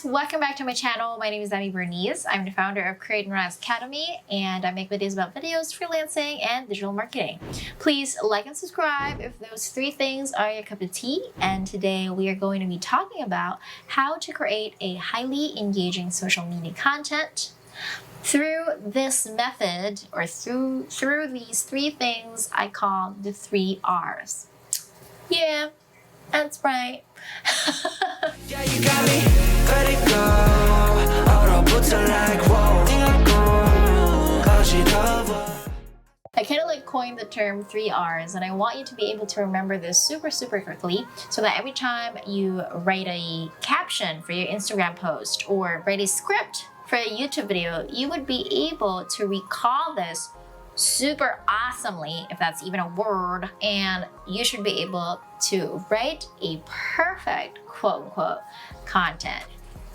guys, welcome back to my channel. My name is Demi. I'm the founder of Create and Rise Academy, and I make videos about videos, freelancing, and digital marketing. Please like and subscribe if those three things are your cup of tea. And today we are going to be talking about how to create a highly engaging social media content through this method, or through these three things I call the 3 R's. Yeah, that's right. Yeah, you got me, let it go. I kind of coined the term 3 R's, and I want you to be able to remember this super quickly, so that every time you write a caption for your Instagram post or write a script for a YouTube video, you would be able to recall this super awesomely, if that's even a word, and you should be able to write a perfect quote-unquote content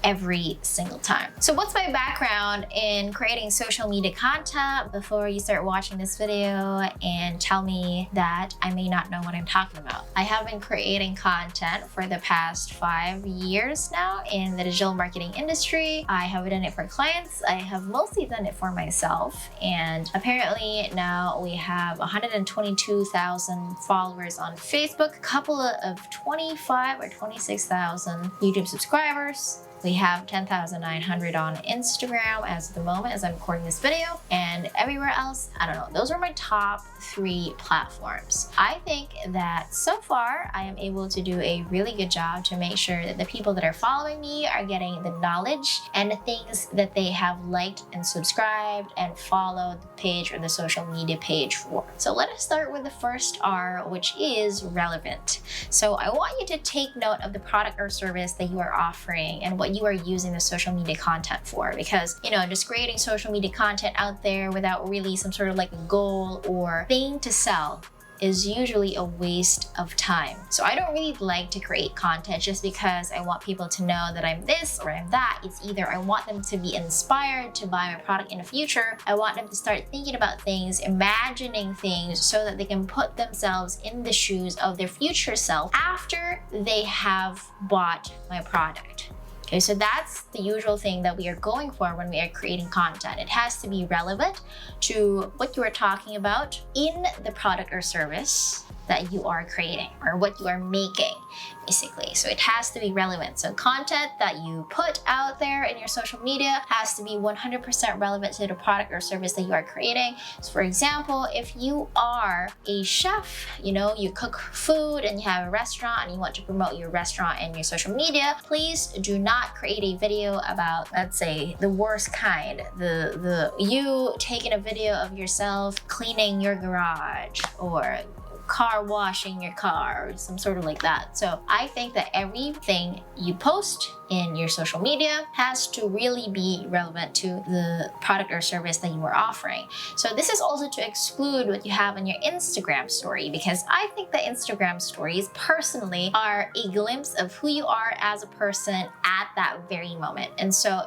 every single time. So what's my background in creating social media content before you start watching this video and tell me that I may not know what I'm talking about? I have been creating content for the past 5 years now in the digital marketing industry. I have done it for clients. I have mostly done it for myself. And apparently now we have 122,000 followers on Facebook, a couple of 25 or 26,000 YouTube subscribers. We have 10,900 on Instagram as of the moment as I'm recording this video, and everywhere else, I don't know. Those are my top 3 platforms. I think that so far I am able to do a really good job to make sure that the people that are following me are getting the knowledge and the things that they have liked and subscribed and followed the page or the social media page for. So let us start with the first R, which is relevant. So I want you to take note of the product or service that you are offering and what you are using the social media content for, because just creating social media content out there without really some sort of a goal or thing to sell is usually a waste of time. So I don't really like to create content just because I want people to know that I'm this or I'm that. It's either I want them to be inspired to buy my product in the future. I want them to start thinking about things, imagining things, so that they can put themselves in the shoes of their future self after they have bought my product. Okay, so that's the usual thing that we are going for when we are creating content. It has to be relevant to what you are talking about in the product or service that you are creating, or what you are making, basically. So it has to be relevant. So content that you put out there in your social media has to be 100% relevant to the product or service that you are creating. So for example, if you are a chef, you cook food and you have a restaurant and you want to promote your restaurant and your social media, please do not create a video about, let's say, the worst kind, you taking a video of yourself cleaning your garage, or car washing your car, or some sort of like that. So I think that everything you post in your social media has to really be relevant to the product or service that you are offering. So this is also to exclude what you have on your Instagram story, because I think that Instagram stories personally are a glimpse of who you are as a person at that very moment. And so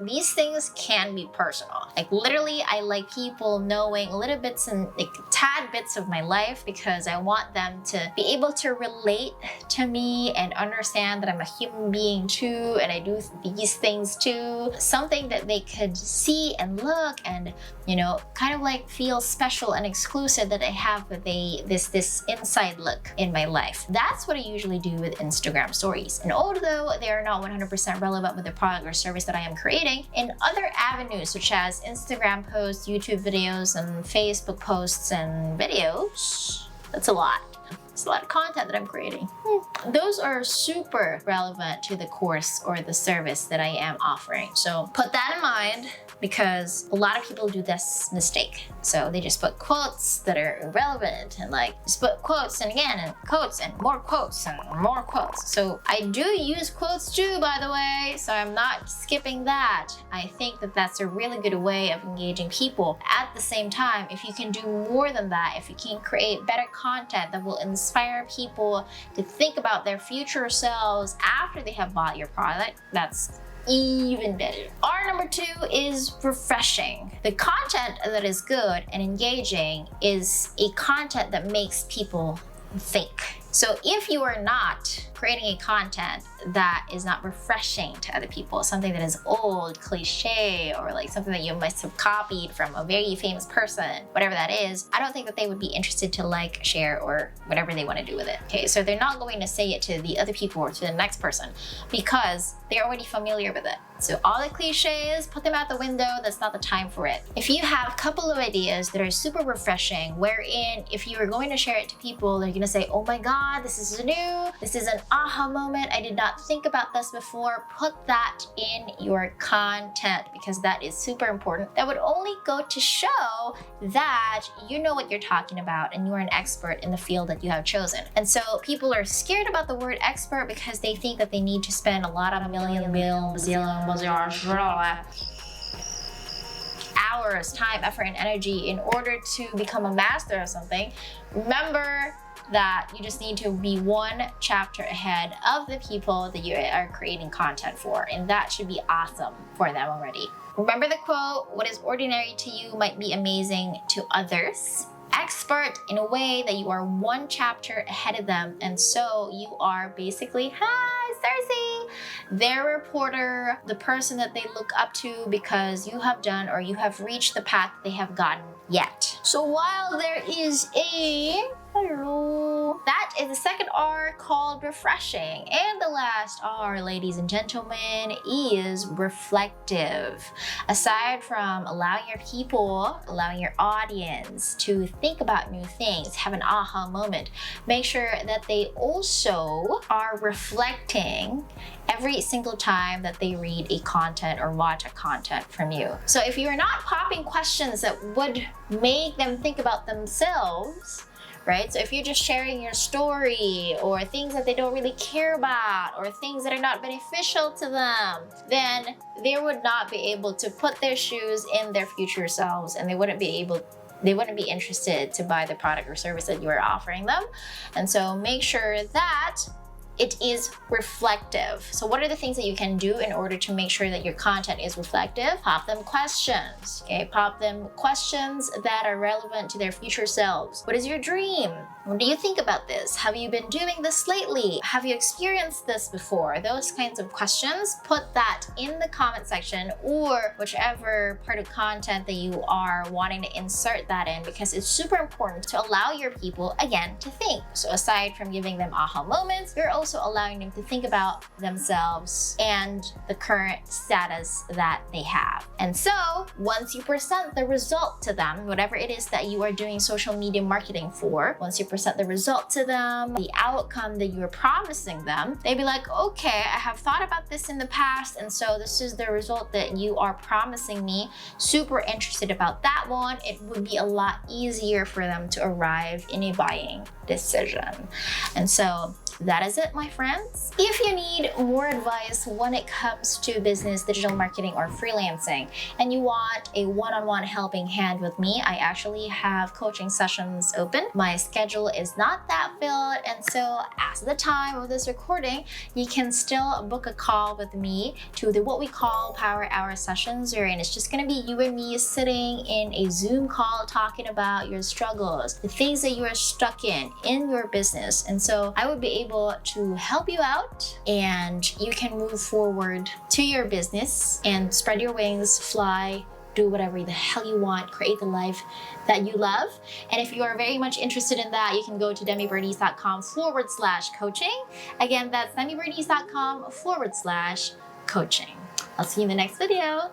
these things can be personal. Literally, I like people knowing little bits and tad bits of my life, because I want them to be able to relate to me and understand that I'm a human being too, and I do these things too. Something that they could see and look and kind of feel special and exclusive, that I have this inside look in my life. That's what I usually do with Instagram stories. And although they are not 100% relevant with the product or service that I am creating, in other avenues such as Instagram posts, YouTube videos, and Facebook posts and videos, that's a lot. It's a lot of content that I'm creating. Those are super relevant to the course or the service that I am offering. So put that in mind, because a lot of people do this mistake. So they just put quotes that are irrelevant, and just put quotes and again and quotes and more quotes and more quotes. So I do use quotes too, by the way, so I'm not skipping that. I think that that's a really good way of engaging people. At the same time, if you can do more than that, if you can create better content that will inspire people to think about their future selves after they have bought your product, that's even better. R number 2 is refreshing. The content that is good and engaging is a content that makes people think. So if you are not creating a content that is not refreshing to other people, something that is old, cliche, or like something that you must have copied from a very famous person, whatever that is, I don't think that they would be interested to like, share, or whatever they want to do with it. Okay, so they're not going to say it to the other people or to the next person because they're already familiar with it. So all the cliches, put them out the window. That's not the time for it. If you have a couple of ideas that are super refreshing, wherein if you are going to share it to people, they're going to say, oh my God, this is new. This is an aha moment. I did not think about this before. Put that in your content because that is super important. That would only go to show that you know what you're talking about and you are an expert in the field that you have chosen. And so people are scared about the word expert because they think that they need to spend a lot of hours, time, effort, and energy in order to become a master of something. Remember that you just need to be one chapter ahead of the people that you are creating content for, and that should be awesome for them already. Remember the quote, what is ordinary to you might be amazing to others. Expert in a way that you are one chapter ahead of them, and so you are basically, hi Cersei, their reporter, the person that they look up to because you have done or you have reached the path they have gotten yet. So while there is a hello, that is the second R called refreshing, and the last R, ladies and gentlemen, is reflective. Aside from allowing your people, allowing your audience to think about new things, have an aha moment, make sure that they also are reflecting every single time that they read a content or watch a content from you. So if you are not popping questions that would make them think about themselves, right? So if you're just sharing your story or things that they don't really care about or things that are not beneficial to them, then they would not be able to put their shoes in their future selves, and they wouldn't be interested to buy the product or service that you are offering them. And so make sure that it is reflective. So what are the things that you can do in order to make sure that your content is reflective? Pop them questions, okay? Pop them questions that are relevant to their future selves. What is your dream? What do you think about this? Have you been doing this lately? Have you experienced this before? Those kinds of questions, put that in the comment section or whichever part of content that you are wanting to insert that in, because it's super important to allow your people, again, to think. So aside from giving them aha moments, you're also allowing them to think about themselves and the current status that they have. And so once you present the result to them, whatever it is that you are doing social media marketing for, once you present the result to them, the outcome that you are promising them, they'd be like, okay, I have thought about this in the past, and so this is the result that you are promising me. Super interested about that one. It would be a lot easier for them to arrive in a buying decision. And so that is it, my friends. If you need more advice when it comes to business, digital marketing, or freelancing, and you want a one-on-one helping hand with me, I actually have coaching sessions open. My schedule is not that filled, and so as of the time of this recording, you can still book a call with me to what we call Power Hour sessions, wherein it's just gonna be you and me sitting in a Zoom call talking about your struggles, the things that you are stuck in your business. And so I would be able to help you out, and you can move forward to your business and spread your wings, fly, do whatever the hell you want, create the life that you love. And if you are very much interested in that, you can go to demibernice.com/coaching. Again, that's demibernice.com/coaching. I'll see you in the next video.